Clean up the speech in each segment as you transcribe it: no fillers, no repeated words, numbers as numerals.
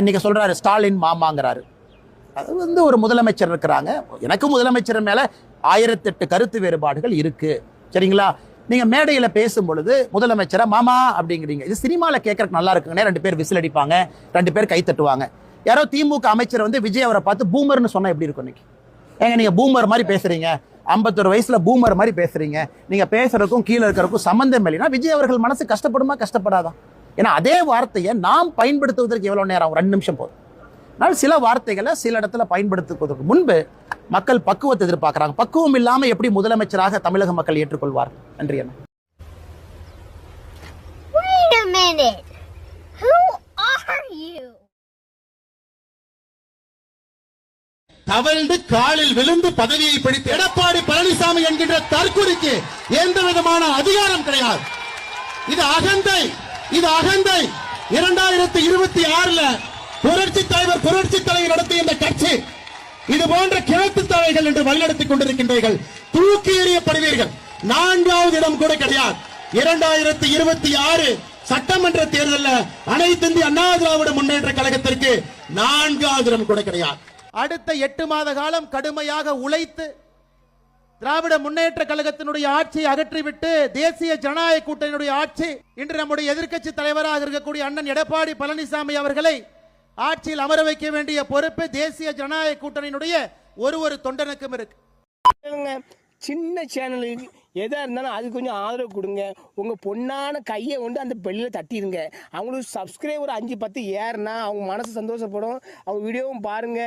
இன்னைக்கு சொல்றாரு ஸ்டாலின் மாமாங்கிறாரு. அது ஒரு முதலமைச்சர் இருக்கிறாங்க. எனக்கு முதலமைச்சர் மேல 1008 கருத்து வேறுபாடுகள் இருக்கு, சரிங்களா? நீங்க மேடையில பேசும் பொழுது முதலமைச்சரை மாமா அப்படிங்கிறீங்க. இது சினிமால கேட்கறதுக்கு நல்லா இருக்குங்கன்னே 2 பேர் விசில் அடிப்பாங்க, 2 பேர் கை தட்டுவாங்க. யாரோ திமுக அமைச்சர் விஜய் அவரை பார்த்து பூமர்னு சொன்னா எப்படி இருக்கும் இன்னைக்கு? ஏங்க நீங்க பூமர் மாதிரி பேசுறீங்க, 51 வயசுல பூமர் மாதிரி பேசுறீங்க, நீங்க பேசுறதுக்கும் கீழே இருக்கிறதுக்கும் சம்பந்தம் இல்லைன்னா விஜய் அவர்கள் மனசு கஷ்டப்படுமா கஷ்டப்படாதான்? ஏன்னா அதே வார்த்தையை நாம் பயன்படுத்துவதற்கு எவ்வளவு நேரம்? 2 நிமிஷம் போதும். ஆனால் சில வார்த்தைகளை சில இடத்துல பயன்படுத்துவதற்கு முன்பு மக்கள் பக்குவத்தை எதிர்பார்க்கிறாங்க. பக்குவம் இல்லாம எப்படி முதலமைச்சராக தமிழக மக்கள் ஏற்றுக்கொள்வார்? நன்றி அண்ணா. Wait a minute. Who are you? தவழ்ந்து காலில் விழுந்து பதவியை பிடித்து எடப்பாடி பழனிசாமி என்கின்ற தற்குறிக்கு எந்த விதமான அதிகாரம் கிடையாது. இது அகந்தை, இது அகந்தை. 2026 புரட்சி தலைவர் நடத்திய இந்த கட்சி இது போன்ற கிழக்கு தலைகள் என்று வழிநடத்திக் கொண்டிருக்கின்றீர்கள். தூக்கி எறியப்படுவீர்கள். 4வது இடம் கூட கிடையாது. 2026 சட்டமன்ற தேர்தலில் அனைத்து இந்திய அண்ணா திராவிட முன்னேற்ற கழகத்திற்கு 4வது இடம் கூட கிடையாது. அடுத்த 8 மாத காலம் கடுமையாக உழைத்து திராவிட முன்னேற்ற கழகத்தினுடைய ஆட்சியை அகற்றிவிட்டு தேசிய ஜனநாயக கூட்டணியுடைய ஆட்சி இன்று நம்முடைய எதிர்க்கட்சி தலைவராக இருக்கக்கூடிய அண்ணன் எடப்பாடி பழனிசாமி அவர்களை ஆட்சியில் அமர வைக்க வேண்டிய பொறுப்பு தேசிய ஜனநாயக கூட்டணியினுடைய ஒரு தொண்டனுக்கும் இருக்கு. சின்ன சேனலுக்கு எதா இருந்தாலும் அது கொஞ்சம் ஆதரவு கொடுங்க. உங்க பொண்ணான கையை கொண்டு அந்த பெல்லில தட்டிடுங்க. அவங்களுக்கு சப்ஸ்கிரைபர் 5-10 ஏறுனா அவங்க மனசு சந்தோஷப்படும். அவங்க வீடியோவும் பாருங்க.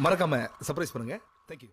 மறக்காம சர்ப்ரைஸ் பண்ணுங்க. தேங்க்யூ.